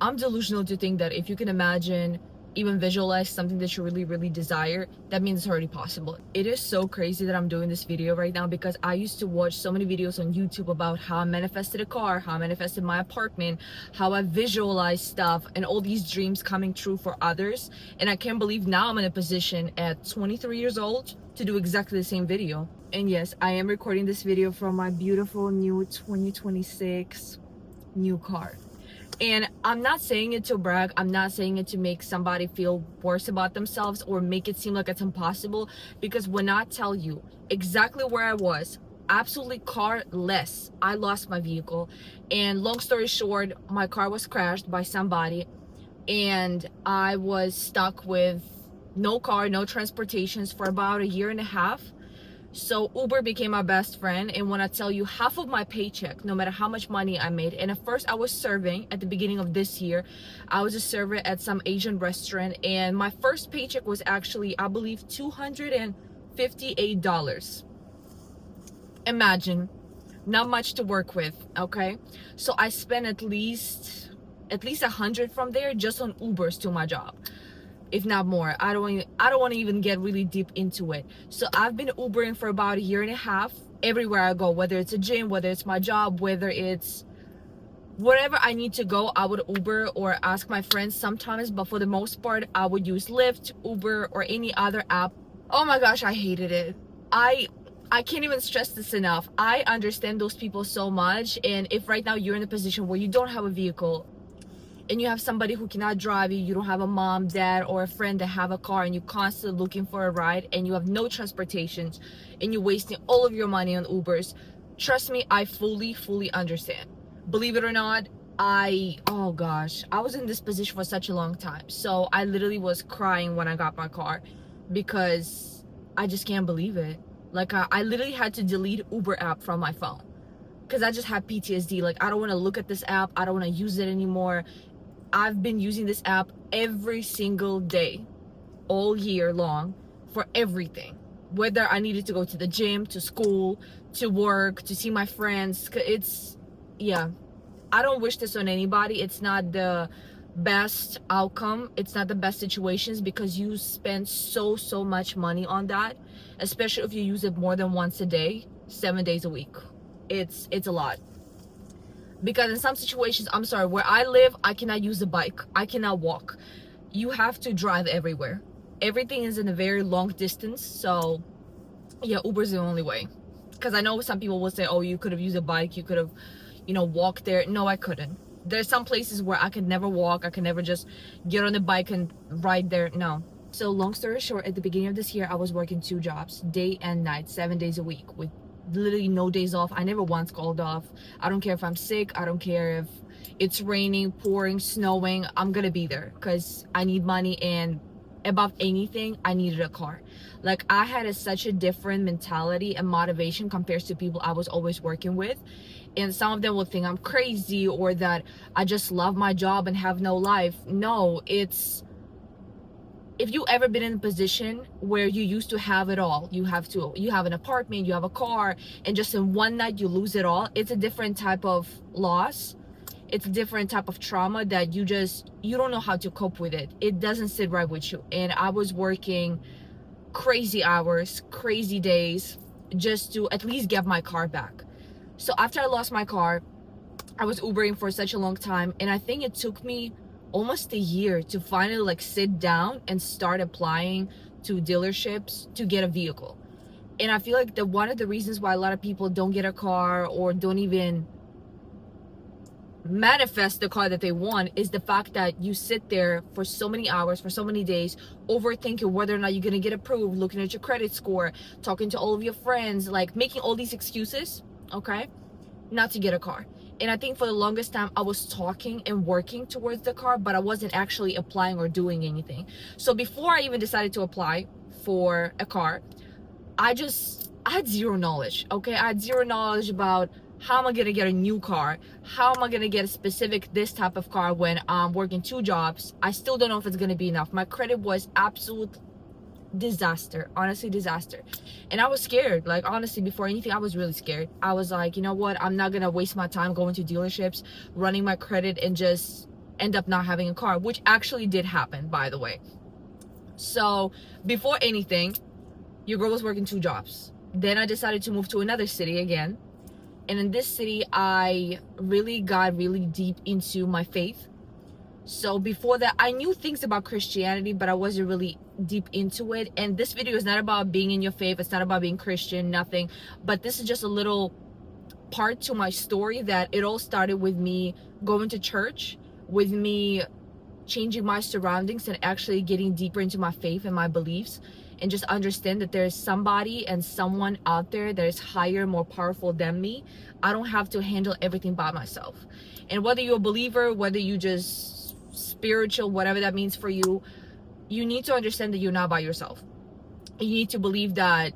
I'm delusional to think that if you can imagine, even visualize something that you really, really desire, that means it's already possible. It is so crazy that I'm doing this video right now because I used to watch so many videos on YouTube about how I manifested a car, how I manifested my apartment, how I visualized stuff, and all these dreams coming true for others. And I can't believe now I'm in a position at 23 years old to do exactly the same video. And yes, I am recording this video from my beautiful new 2026 new car. And I'm not saying it to brag. I'm not saying it to make somebody feel worse about themselves or make it seem like it's impossible, because when I tell you exactly where I was, absolutely carless, I lost my vehicle. And long story short, my car was crashed by somebody and I was stuck with no car, no transportations for about a year and a half. So Uber became my best friend. And when I tell you, half of my paycheck, no matter how much money I made, and at first I was serving at the beginning of this year, I was a server at some Asian restaurant, and my first paycheck was actually, I believe, $258. Imagine, not much to work with. Okay, so I spent at least 100 from there just on Ubers to my job, if not more. I don't want to even get really deep into it. So I've been Ubering for about a year and a half everywhere I go, whether it's a gym, whether it's my job, whether it's wherever I need to go. I would Uber or ask my friends sometimes, but for the most part I would use Lyft, Uber, or any other app. Oh my gosh, I hated it. I can't even stress this enough. I understand those people so much. And if right now you're in a position where you don't have a vehicle and you have somebody who cannot drive you, you don't have a mom, dad, or a friend that have a car, and you're constantly looking for a ride and you have no transportation and you're wasting all of your money on Ubers, trust me, I fully understand. Believe it or not, oh gosh, I was in this position for such a long time. So I literally was crying when I got my car because I just can't believe it. Like I literally had to delete Uber app from my phone because I just have PTSD. Like, I don't want to look at this app. I don't want to use it anymore. I've been using this app every single day, all year long, for everything. Whether I needed to go to the gym, to school, to work, to see my friends. Yeah, I don't wish this on anybody. It's not the best outcome. It's not the best situations because you spend so much money on that, especially if you use it more than once a day, 7 days a week. It's a lot. Because in some situations, I'm sorry, where I live, I cannot use a bike. I cannot walk. You have to drive everywhere. Everything is in a very long distance. So yeah, Uber's the only way. Because I know some people will say, oh, you could have used a bike. You could have, walked there. No, I couldn't. There's some places where I could never walk. I could never just get on the bike and ride there. No. So long story short, at the beginning of this year, I was working 2 jobs, day and night, 7 days a week, with literally no days off. I never once called off. I don't care if I'm sick. I don't care if it's raining, pouring, snowing. I'm gonna be there because I need money, and above anything, I needed a car. Like, I had such a different mentality and motivation compared to people I was always working with. And some of them will think I'm crazy or that I just love my job and have no life. No, it's, if you ever been in a position where you used to have it all, you have an apartment, you have a car, and just in one night you lose it all, it's a different type of loss. It's a different type of trauma that you don't know how to cope with it. It doesn't sit right with you. And I was working crazy hours, crazy days, just to at least get my car back. So after I lost my car, I was Ubering for such a long time, and I think it took me almost a year to finally sit down and start applying to dealerships to get a vehicle. And I feel like one of the reasons why a lot of people don't get a car or don't even manifest the car that they want is the fact that you sit there for so many hours, for so many days, overthinking whether or not you're gonna get approved, looking at your credit score, talking to all of your friends, making all these excuses, okay, not to get a car. And I think for the longest time I was talking and working towards the car, but I wasn't actually applying or doing anything. So before I even decided to apply for a car, I had zero knowledge, okay? I had zero knowledge about how am I gonna get a new car? How am I gonna get a specific this type of car when I'm working 2 jobs? I still don't know if it's gonna be enough. My credit was absolute disaster, honestly disaster. And I was scared. Honestly, before anything, I was really scared. I was like, you know what, I'm not gonna waste my time going to dealerships, running my credit, and just end up not having a car, which actually did happen, by the way. So before anything, your girl was working 2 jobs. Then I decided to move to another city again. And in this city, I really got really deep into my faith. So before that, I knew things about Christianity, but I wasn't really deep into it. And this video is not about being in your faith. It's not about being Christian, nothing. But this is just a little part to my story that it all started with me going to church, with me changing my surroundings and actually getting deeper into my faith and my beliefs, and just understand that there's somebody and someone out there that is higher, more powerful than me. I don't have to handle everything by myself. And whether you're a believer, whether you just spiritual, whatever that means for you, you need to understand that you're not by yourself. You need to believe that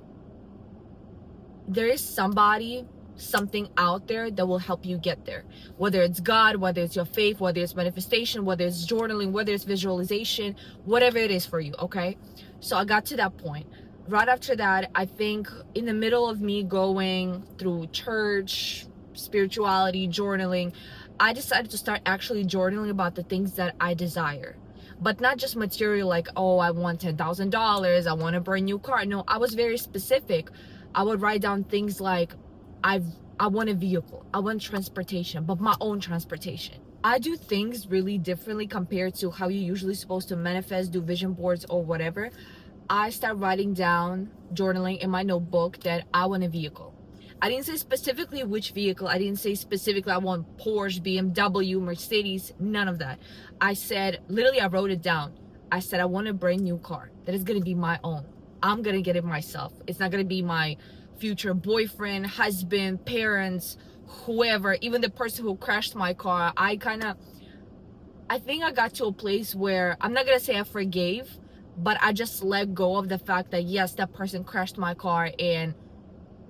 there is somebody, something out there that will help you get there. Whether it's God, whether it's your faith, whether it's manifestation, whether it's journaling, whether it's visualization, whatever it is for you, okay? So I got to that point. Right after that, I think in the middle of me going through church, spirituality, journaling, I decided to start actually journaling about the things that I desire. But not just material like, oh, I want $10,000, I want a brand new car. No, I was very specific. I would write down things like, I want a vehicle, I want transportation, but my own transportation. I do things really differently compared to how you're usually supposed to manifest, do vision boards or whatever. I start writing down, journaling in my notebook that I want a vehicle. I didn't say specifically which vehicle. I didn't say specifically I want Porsche, BMW, Mercedes, none of that. I said, literally I wrote it down. I said I want a brand new car that is going to be my own. I'm going to get it myself. It's not going to be my future boyfriend, husband, parents, whoever, even the person who crashed my car. I think I got to a place where I'm not gonna say I forgave, but I just let go of the fact that yes, that person crashed my car and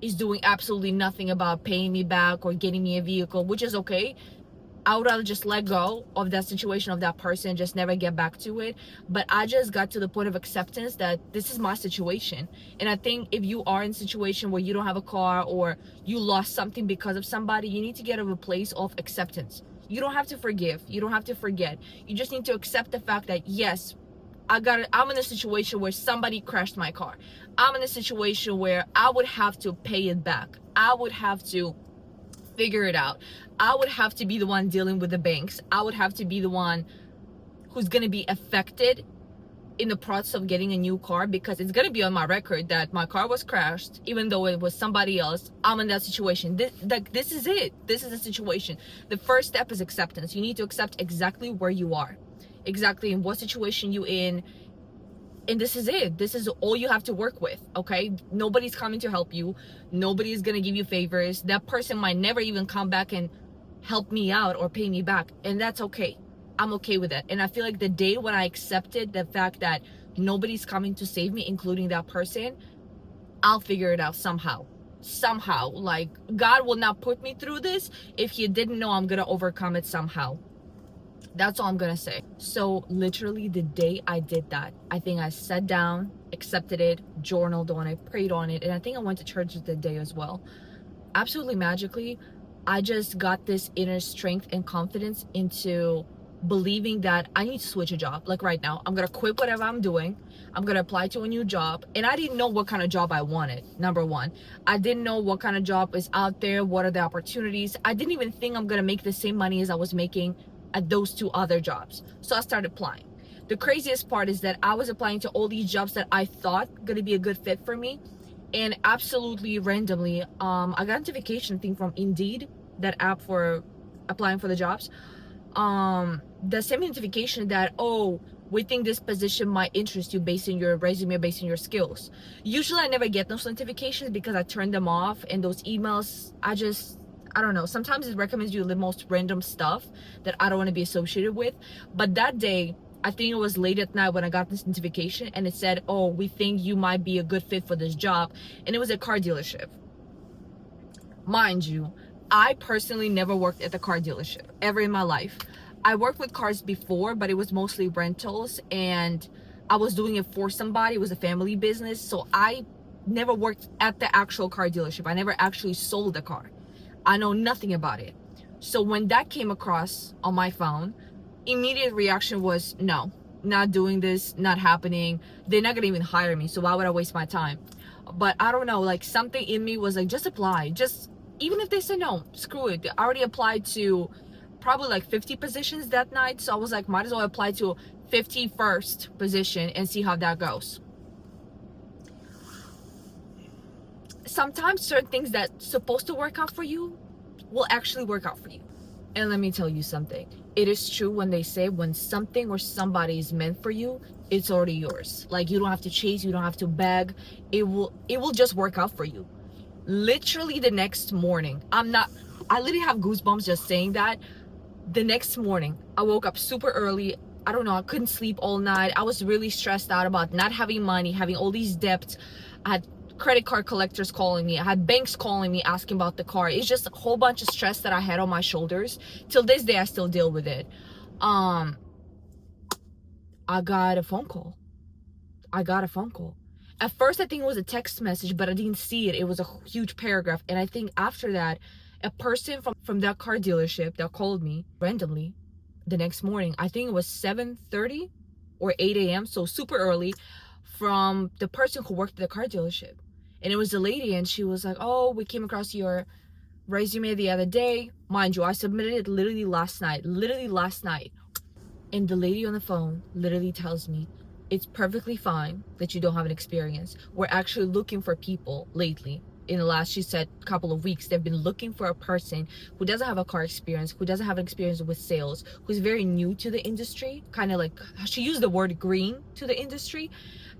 is doing absolutely nothing about paying me back or getting me a vehicle, which is okay. I would rather just let go of that situation, of that person, just never get back to it. But I just got to the point of acceptance that this is my situation. And I think if you are in a situation where you don't have a car or you lost something because of somebody, you need to get to a place of acceptance. You don't have to forgive. You don't have to forget. You just need to accept the fact that yes, I'm in a situation where somebody crashed my car. I'm in a situation where I would have to pay it back. I would have to figure it out. I would have to be the one dealing with the banks. I would have to be the one who's going to be affected in the process of getting a new car, because it's going to be on my record that my car was crashed, even though it was somebody else. I'm in that situation. This is it. This is the situation. The first step is acceptance. You need to accept exactly where you are, exactly in what situation you're in. And this is it. This is all you have to work with, okay? Nobody's coming to help you. Nobody's going to give you favors. That person might never even come back and help me out or pay me back. And that's okay. I'm okay with that. And I feel like the day when I accepted the fact that nobody's coming to save me, including that person, I'll figure it out somehow. Somehow. Like, God will not put me through this if He didn't know I'm going to overcome it somehow. That's all I'm gonna say. So literally the day I did that, I think I sat down, accepted it, journaled on it, prayed on it, and I think I went to church that day as well. Absolutely magically, I just got this inner strength and confidence into believing that I need to switch a job. Like right now, I'm gonna quit whatever I'm doing. I'm gonna apply to a new job. And I didn't know what kind of job I wanted, number one. I didn't know what kind of job is out there, what are the opportunities. I didn't even think I'm gonna make the same money as I was making at those 2 other jobs. So I started applying. The craziest part is that I was applying to all these jobs that I thought gonna be a good fit for me, and absolutely randomly, I got a notification thing from Indeed, that app for applying for the jobs. The same notification that, oh, we think this position might interest you based on your resume, based on your skills. Usually I never get those notifications because I turn them off, and those emails, I don't know, sometimes it recommends you the most random stuff that I don't want to be associated with. But that day, I think it was late at night when I got this notification, and it said, oh, we think you might be a good fit for this job. And it was a car dealership. Mind you, I personally never worked at the car dealership ever in my life. I worked with cars before, but it was mostly rentals, and I was doing it for somebody. It was a family business. So I never worked at the actual car dealership. I never actually sold a car. I know nothing about it. So when that came across on my phone, immediate reaction was no, not doing this, not happening. They're not gonna even hire me, so why would I waste my time? But I don't know, like something in me was like, just apply. Just, even if they say no, screw it. I already applied to probably like 50 positions that night, so I was like, might as well apply to 51st position and see how that goes. Sometimes certain things that's supposed to work out for you will actually work out for you. And let me tell you something. It is true when they say when something or somebody is meant for you, it's already yours. Like, you don't have to chase, you don't have to beg. It will just work out for you. Literally the next morning, I literally have goosebumps just saying that. The next morning, I woke up super early. I don't know, I couldn't sleep all night. I was really stressed out about not having money, having all these debts. I had credit card collectors calling me. I had banks calling me asking about the car. It's just a whole bunch of stress that I had on my shoulders. Till this day, I still deal with it. I got a phone call. At first, I think it was a text message, but I didn't see it. It was a huge paragraph. And I think after that, a person from that car dealership that called me randomly the next morning, I think it was 7:30 or 8 a.m. So super early, from the person who worked at the car dealership. And it was a lady, and she was like, oh, we came across your resume the other day. Mind you, I submitted it literally last night. And the lady on the phone literally tells me, it's perfectly fine that you don't have an experience. We're actually looking for people lately. In the last, she said, couple of weeks, they've been looking for a person who doesn't have a car experience, who doesn't have an experience with sales, who's very new to the industry, kind of like, she used the word green to the industry,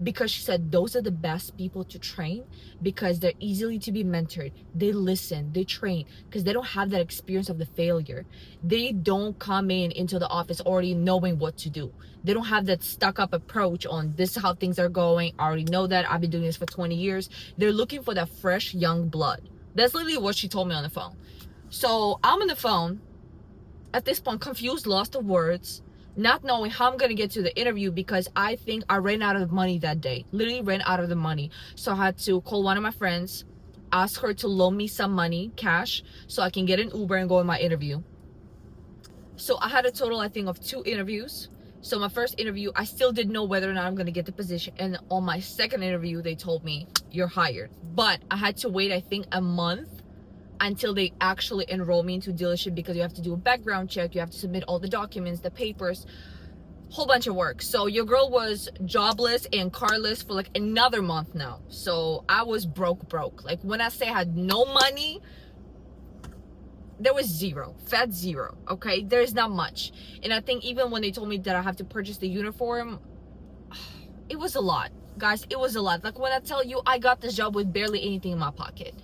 because she said those are the best people to train, because they're easily to be mentored. They listen, they train, because they don't have that experience of the failure. They don't come into the office already knowing what to do. They don't have that stuck up approach on this is how things are going. I already know that. I've been doing this for 20 years. They're looking for that fresh young blood. That's literally what she told me on the phone. So I'm on the phone at this point, confused, lost of words, not knowing how I'm gonna get to the interview, because I think I ran out of money that day. Literally ran out of the money. So I had to call one of my friends, ask her to loan me some money, cash, so I can get an Uber and go in my interview. So I had a total, I think, of 2 interviews. So my first interview, I still didn't know whether or not I'm gonna get the position. And on my second interview, they told me, you're hired. But I had to wait, I think, a month until they actually enroll me into a dealership, because you have to do a background check, you have to submit all the documents, the papers, whole bunch of work. So your girl was jobless and carless for like another month now. So I was broke. Like, when I say I had no money, there was zero, fat zero, okay? There's not much. And I think even when they told me that I have to purchase the uniform, it was a lot, guys. It was a lot. Like, when I tell you, I got this job with barely anything in my pocket.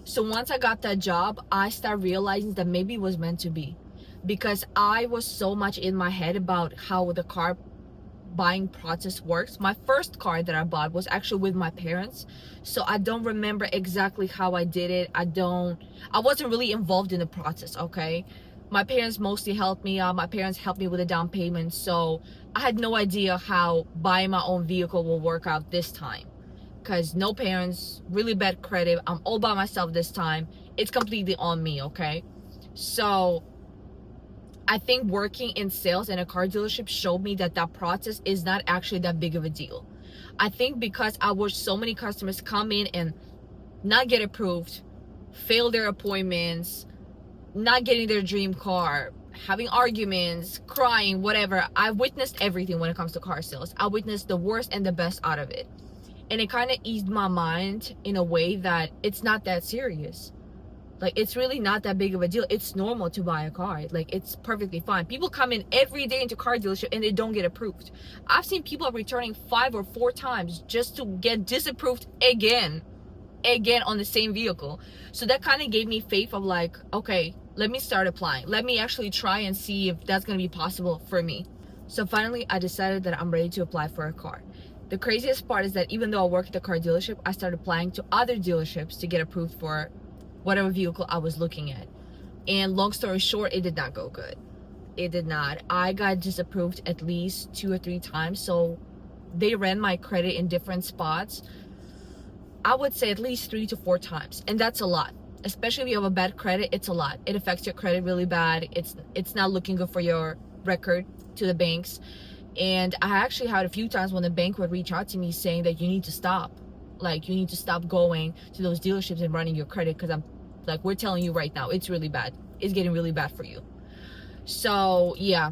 So once I got that job, I started realizing that maybe it was meant to be, because I was so much in my head about how the car buying process works. My first car that I bought was actually with my parents, so I don't remember exactly how I did it. I wasn't really involved in the process, okay? My parents mostly helped me out. My parents helped me with a down payment, so I had no idea how buying my own vehicle will work out this time, because no parents, really bad credit, I'm all by myself this time. It's completely on me, okay? So I think working in sales in a car dealership showed me that that process is not actually that big of a deal. I think because I watched so many customers come in and not get approved, fail their appointments, not getting their dream car, having arguments, crying, whatever. I witnessed everything when it comes to car sales. I witnessed the worst and the best out of it. And it kind of eased my mind in a way that it's not that serious. Like, it's really not that big of a deal. It's normal to buy a car. Like, it's perfectly fine. People come in every day into car dealership and they don't get approved. I've seen people returning 5 or 4 times just to get disapproved again on the same vehicle. So that kind of gave me faith of like, okay, let me start applying. Let me actually try and see if that's going to be possible for me. So finally, I decided that I'm ready to apply for a car. The craziest part is that even though I work at the car dealership, I started applying to other dealerships to get approved for whatever vehicle I was looking at. And long story short, it did not go good. It did not. I got disapproved at least 2 or 3 times. So they ran my credit in different spots. I would say at least 3 to 4 times. And that's a lot. Especially if you have a bad credit, it's a lot. It affects your credit really bad. It's not looking good for your record. to the banks. And I actually had a few times when the bank would reach out to me saying that you need to stop. Like, you need to stop going to those dealerships and running your credit, because I'm like, we're telling you right now, it's really bad. It's getting really bad for you. So yeah,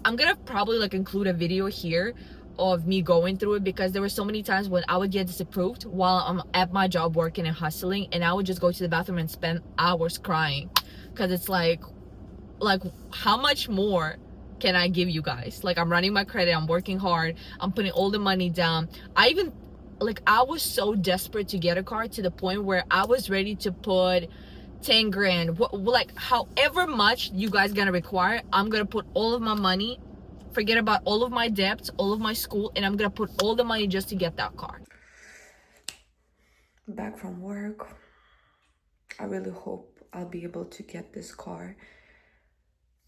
I'm gonna probably like include a video here of me going through it, because there were so many times when I would get disapproved while I'm at my job working and hustling, and I would just go to the bathroom and spend hours crying, because it's like how much more can I give you guys? Like, I'm running my credit, I'm working hard, I'm putting all the money down. I was so desperate to get a car to the point where I was ready to put 10 grand, like however much you guys gonna require, I'm gonna put all of my money, forget about all of my debts, all of my school, and I'm gonna put all the money just to get that car. Back from work. I really hope I'll be able to get this car.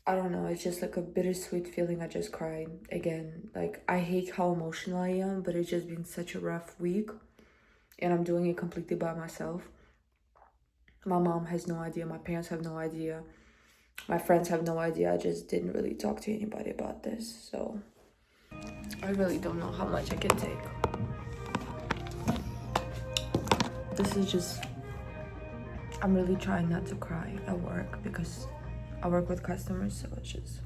I don't know, it's just like a bittersweet feeling. I just cried again. Like, I hate how emotional I am, but it's just been such a rough week, and I'm doing it completely by myself. My mom has no idea, my parents have no idea, my friends have no idea. I just didn't really talk to anybody about this, so I really don't know how much I can take. This is just, I'm really trying not to cry at work, because I work with customers, so it's just,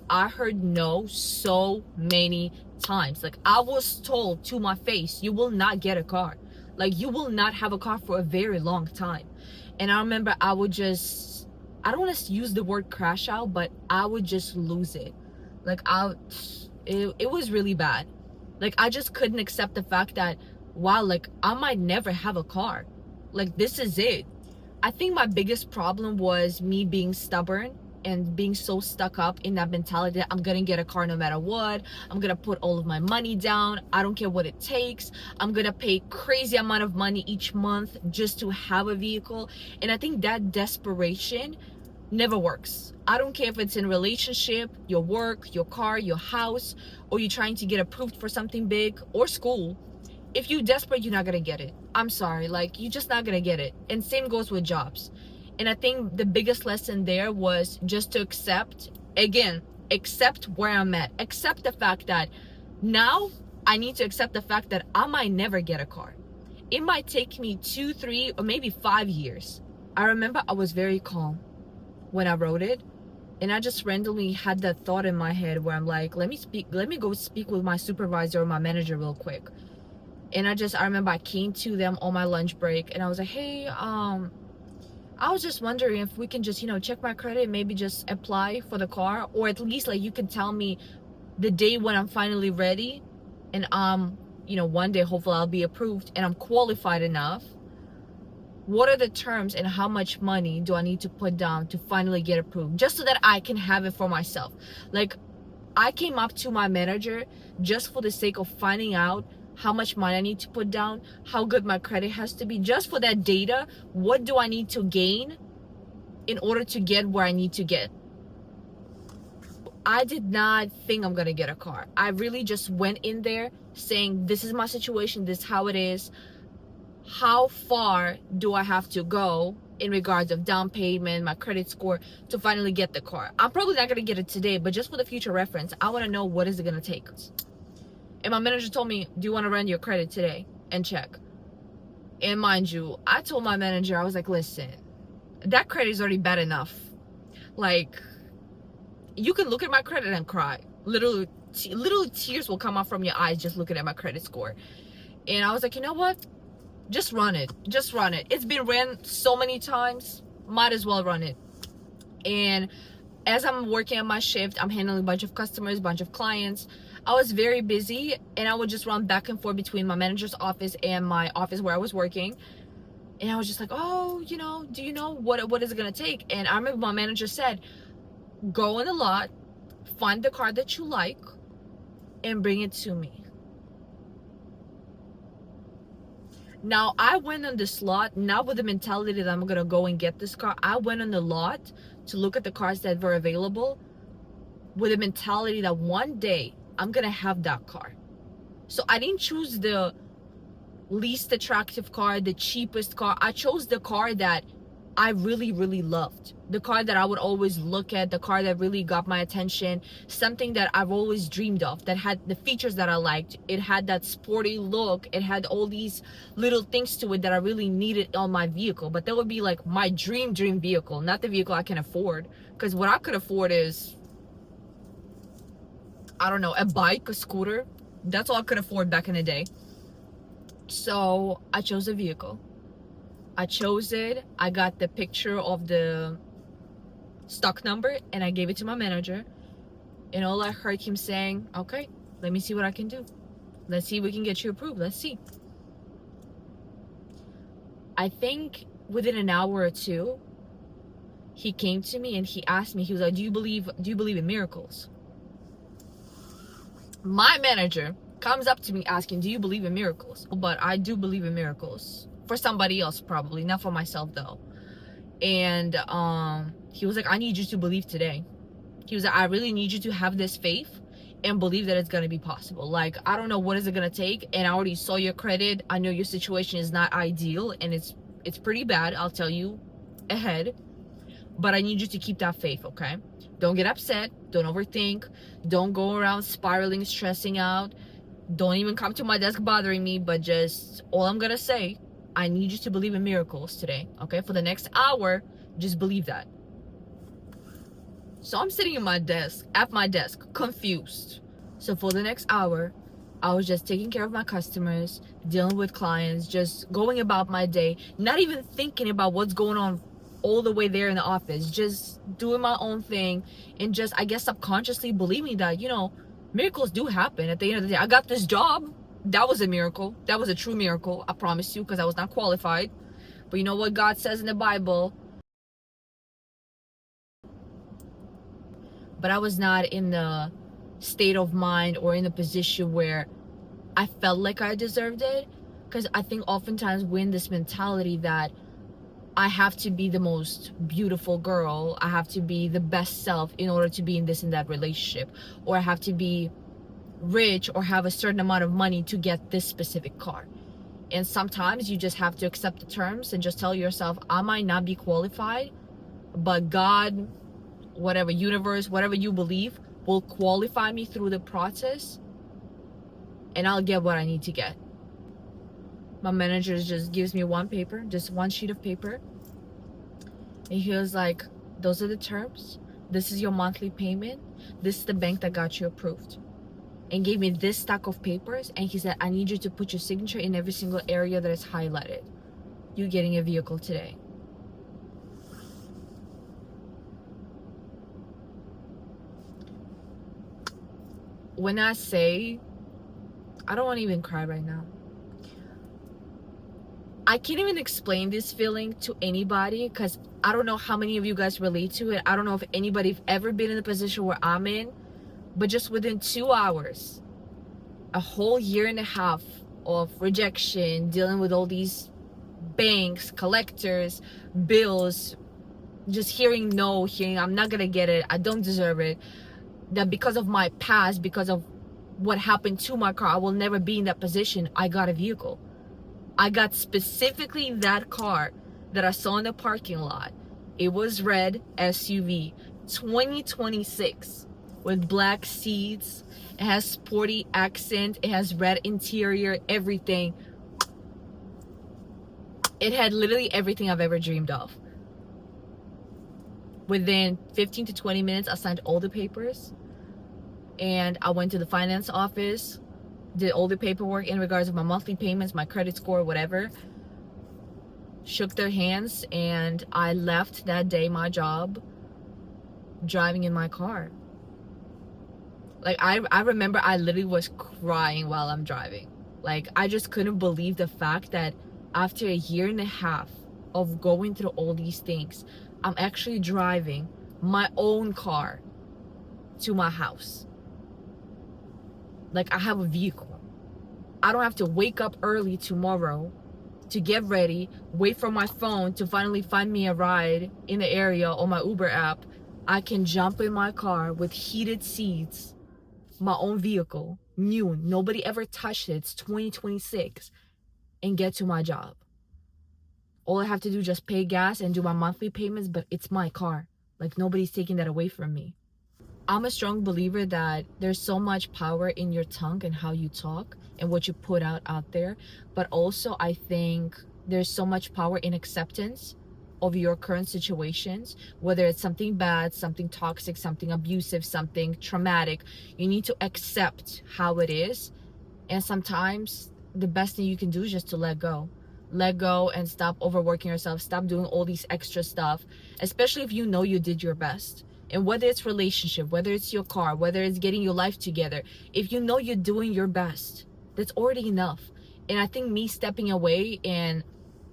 I heard no so many times. Like, I was told to my face, you will not get a car. Like, you will not have a car for a very long time. And I remember I would just, I don't want to use the word crash out, but I would just lose it. Like, it was really bad. Like, I just couldn't accept the fact that, wow, like, I might never have a car. Like, this is it. I think my biggest problem was me being stubborn and being so stuck up in that mentality that I'm gonna get a car no matter what. I'm gonna put all of my money down. I don't care what it takes. I'm gonna pay crazy amount of money each month just to have a vehicle. And I think that desperation never works. I don't care if it's in relationship, your work, your car, your house, or you're trying to get approved for something big, or school. If you're desperate, you're not gonna get it. I'm sorry, like, you're just not gonna get it. And same goes with jobs. And I think the biggest lesson there was just to accept where I'm at. Accept the fact that now I need to accept the fact that I might never get a car. It might take me 2, 3, or maybe 5 years. I remember I was very calm when I wrote it, and I just randomly had that thought in my head where I'm like, let me go speak with my supervisor or my manager real quick. And I remember I came to them on my lunch break, and I was like, hey, I was just wondering if we can just, check my credit and maybe just apply for the car, or at least like you can tell me the day when I'm finally ready, and one day hopefully I'll be approved and I'm qualified enough. What are the terms and how much money do I need to put down to finally get approved, just so that I can have it for myself? Like, I came up to my manager just for the sake of finding out how much money I need to put down, how good my credit has to be, just for that data. What do I need to gain in order to get where I need to get? I did not think I'm gonna get a car. I really just went in there saying, this is my situation, this is how it is. How far do I have to go in regards of down payment, my credit score, to finally get the car? I'm probably not gonna get it today, but just for the future reference, I wanna know, what is it gonna take? And my manager told me, do you want to run your credit today and check? And mind you, I told my manager, I was like, listen, that credit is already bad enough. Like, you can look at my credit and cry. Literally, little tears will come out from your eyes just looking at my credit score. And I was like, you know what? Just run it. Just run it. It's been ran so many times. Might as well run it. And as I'm working on my shift, I'm handling a bunch of customers, a bunch of clients. I was very busy, and I would just run back and forth between my manager's office and my office where I was working. And I was just like, oh, do you know what is it gonna take? And I remember my manager said, go in the lot, find the car that you like, and bring it to me. Now, I went on this lot not with the mentality that I'm gonna go and get this car. I went on the lot to look at the cars that were available with the mentality that one day I'm gonna have that car. So I didn't choose the least attractive car, the cheapest car. I chose the car that I really, really loved. The car that I would always look at, the car that really got my attention, something that I've always dreamed of, that had the features that I liked. It had that sporty look. It had all these little things to it that I really needed on my vehicle. But that would be like my dream vehicle, not the vehicle I can afford. Because what I could afford is, I don't know, a bike, a scooter. That's all I could afford back in the day. So I chose a vehicle. I chose it. I got the picture of the stock number and I gave it to my manager. And all I heard him saying, okay, let me see what I can do. Let's see if we can get you approved. Let's see. I think within an hour or two, he came to me and he asked me, he was like, do you believe in miracles? My manager comes up to me asking, do you believe in miracles? But I do believe in miracles. For somebody else, probably. Not for myself, though. And he was like, I need you to believe today. He was like, I really need you to have this faith and believe that it's going to be possible. Like, I don't know what is it going to take. And I already saw your credit. I know your situation is not ideal. And it's pretty bad. I'll tell you ahead. But I need you to keep that faith, okay? Don't get upset. Don't overthink. Don't go around spiraling, stressing out. Don't even come to my desk bothering me. But just, all I'm going to say, I need you to believe in miracles today, okay? For the next hour, just believe that. So I'm sitting at my desk, confused. So for the next hour, I was just taking care of my customers, dealing with clients, just going about my day, not even thinking about what's going on all the way there in the office, just doing my own thing, and just, I guess, subconsciously believing that, you know, miracles do happen. At the end of the day, I got this job. That was a miracle. That was a true miracle, I promise you, because I was not qualified. But you know what God says in the Bible? But I was not in the state of mind or in the position where I felt like I deserved it. Because I think oftentimes we're in this mentality that I have to be the most beautiful girl, I have to be the best self in order to be in this and that relationship, or I have to be rich or have a certain amount of money to get this specific car. And sometimes you just have to accept the terms and just tell yourself, I might not be qualified, but God, whatever, universe, whatever you believe, will qualify me through the process, and I'll get what I need to get. My manager just gives me one paper, just one sheet of paper, and he was like, those are the terms, this is your monthly payment, this is the bank that got you approved, and gave me this stack of papers. And he said, I need you to put your signature in every single area that is highlighted. You're getting a vehicle today. When I say, I don't want to even cry right now. I can't even explain this feeling to anybody, because I don't know how many of you guys relate to it. I don't know if anybody's ever been in the position where I'm in, but just within 2 hours, a whole year and a half of rejection, dealing with all these banks, collectors, bills, just hearing no, hearing I'm not gonna get it, I don't deserve it, that because of my past, because of what happened to my car, I will never be in that position. I got a vehicle. I got specifically that car that I saw in the parking lot. It was red SUV, 2026, with black seats. It has sporty accent. It has red interior, everything. It had literally everything I've ever dreamed of. Within 15 to 20 minutes, I signed all the papers. And I went to the finance office, did all the paperwork in regards to my monthly payments, my credit score, whatever. Shook their hands, and I left that day my job driving in my car. Like, I remember I literally was crying while I'm driving. Like, I just couldn't believe the fact that after a year and a half of going through all these things, I'm actually driving my own car to my house. Like, I have a vehicle. I don't have to wake up early tomorrow to get ready, wait for my phone to finally find me a ride in the area on my Uber app. I can jump in my car with heated seats, my own vehicle, new, nobody ever touched it, it's 2026, and get to my job. All I have to do is just pay gas and do my monthly payments, but it's my car. Like, nobody's taking that away from me. I'm a strong believer that there's so much power in your tongue and how you talk and what you put out there. But also, I think there's so much power in acceptance of your current situations, whether it's something bad, something toxic, something abusive, something traumatic. You need to accept how it is. And sometimes the best thing you can do is just to let go. Let go and stop overworking yourself. Stop doing all these extra stuff, especially if you know you did your best. And whether it's relationship, whether it's your car, whether it's getting your life together, if you know you're doing your best, that's already enough. And I think me stepping away and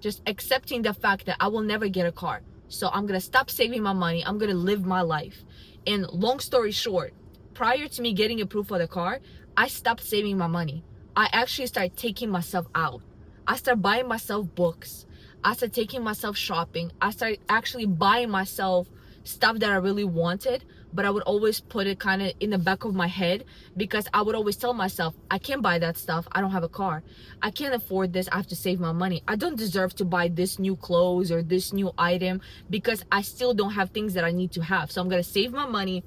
just accepting the fact that I will never get a car. So I'm going to stop saving my money. I'm going to live my life. And long story short, prior to me getting approved for the car, I stopped saving my money. I actually started taking myself out. I started buying myself books. I started taking myself shopping. I started actually buying myself stuff that I really wanted, but I would always put it kind of in the back of my head, because I would always tell myself, I can't buy that stuff. I don't have a car. I can't afford this. I have to save my money. I don't deserve to buy this new clothes or this new item because I still don't have things that I need to have. So I'm going to save my money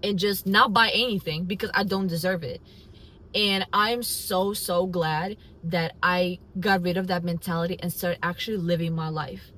and just not buy anything because I don't deserve it. And I'm so glad that I got rid of that mentality and started actually living my life.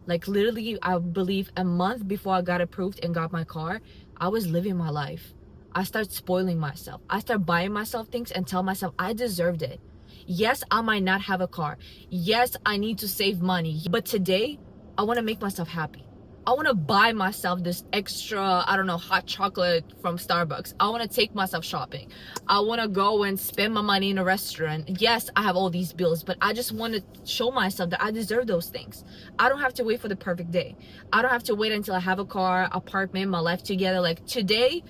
Like, literally, I believe a month before I got approved and got my car, I was living my life. I started spoiling myself. I started buying myself things and tell myself I deserved it. Yes, I might not have a car. Yes, I need to save money. But today, I want to make myself happy. I want to buy myself this extra, I don't know, hot chocolate from Starbucks. I want to take myself shopping. I want to go and spend my money in a restaurant. Yes, I have all these bills, but I just want to show myself that I deserve those things. I don't have to wait for the perfect day. I don't have to wait until I have a car, apartment, my life together. Like, today,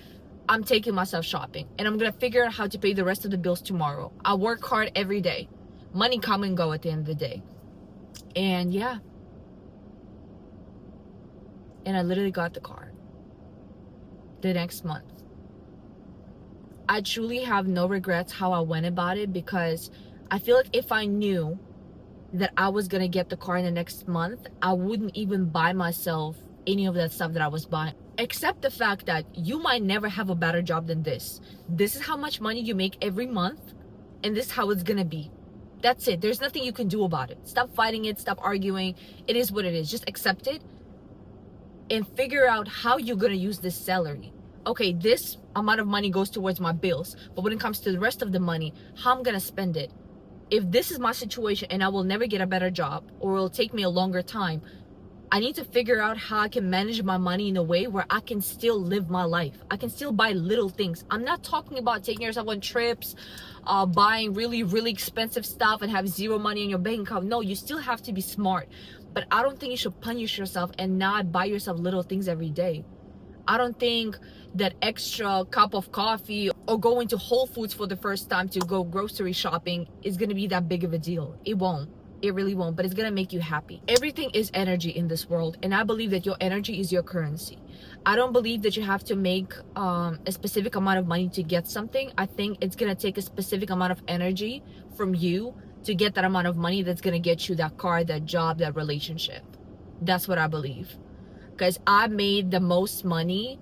I'm taking myself shopping, and I'm going to figure out how to pay the rest of the bills tomorrow. I work hard every day. Money come and go at the end of the day. And yeah. And I literally got the car the next month. I truly have no regrets how I went about it, because I feel like if I knew that I was gonna get the car in the next month, I wouldn't even buy myself any of that stuff that I was buying. Except the fact that you might never have a better job than this. This is how much money you make every month, and this is how it's gonna be. That's it. There's nothing you can do about it. Stop fighting it, stop arguing. It is what it is. Just accept it and figure out how you're going to use this salary. Okay, this amount of money goes towards my bills, but when it comes to the rest of the money, how I'm going to spend it. If this is my situation and I will never get a better job, or it'll take me a longer time, I need to figure out how I can manage my money in a way where I can still live my life. I can still buy little things. I'm not talking about taking yourself on trips, buying really expensive stuff and have zero money in your bank account. No, you still have to be smart. But I don't think you should punish yourself and not buy yourself little things every day. I don't think that extra cup of coffee or going to Whole Foods for the first time to go grocery shopping is going to be that big of a deal. It won't. It really won't, but it's gonna make you happy. Everything is energy in this world, and I believe that your energy is your currency. I don't believe that you have to make a specific amount of money to get something. I think it's gonna take a specific amount of energy from you to get that amount of money that's gonna get you that car, that job, that relationship. That's what I believe. Because I made the most money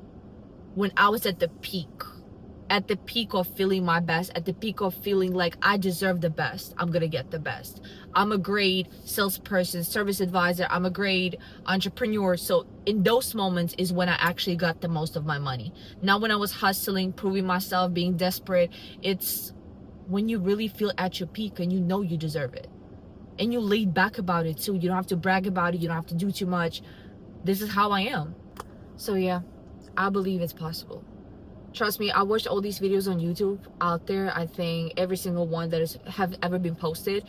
when I was at the peak of feeling my best, at the peak of feeling like I deserve the best. I'm gonna get the best. I'm a great salesperson, service advisor. I'm a great entrepreneur. So in those moments is when I actually got the most of my money. Not when I was hustling, proving myself, being desperate. It's when you really feel at your peak and you know you deserve it. And you laid back about it too. You don't have to brag about it. You don't have to do too much. This is how I am. So yeah, I believe it's possible. Trust me, I watched all these videos on YouTube out there. I think every single one that have ever been posted.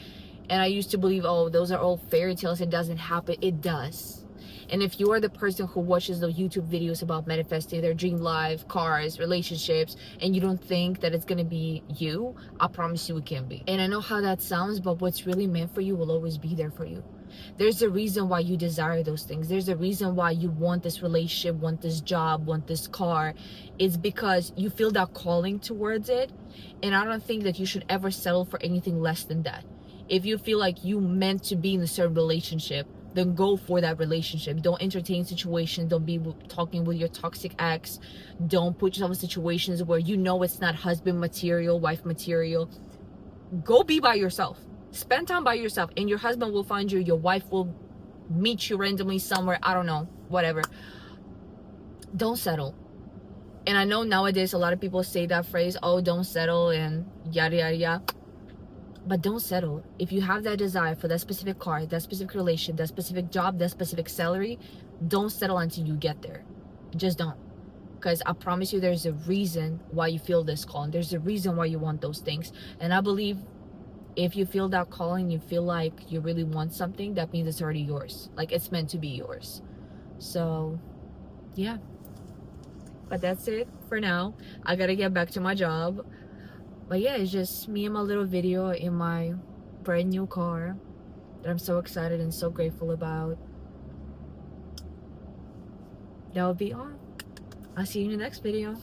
And I used to believe, oh, those are all fairy tales. It doesn't happen. It does. And if you are the person who watches the YouTube videos about manifesting their dream life, cars, relationships, and you don't think that it's going to be you, I promise you it can be. And I know how that sounds, but what's really meant for you will always be there for you. There's a reason why you desire those things. There's a reason why you want this relationship, want this job, want this car. It's because you feel that calling towards it. And I don't think that you should ever settle for anything less than that. If you feel like you meant to be in a certain relationship, then go for that relationship. Don't entertain situations. Don't be talking with your toxic ex. Don't put yourself in situations where you know it's not husband material, wife material. Go be by yourself. Spend time by yourself, and your husband will find you. Your wife will meet you randomly somewhere. I don't know, whatever. Don't settle. And I know nowadays a lot of people say that phrase, oh, don't settle and yada yada yada. But don't settle. If you have that desire for that specific car, that specific relation, that specific job, that specific salary, don't settle until you get there. Just don't. Because I promise you, there's a reason why you feel this call, and there's a reason why you want those things. And I believe if you feel that call and you feel like you really want something, that means it's already yours. Like, it's meant to be yours. So yeah, but that's it for now. I gotta get back to my job. But yeah, it's just me and my little video in my brand new car that I'm so excited and so grateful about. That will be all. I'll see you in the next video.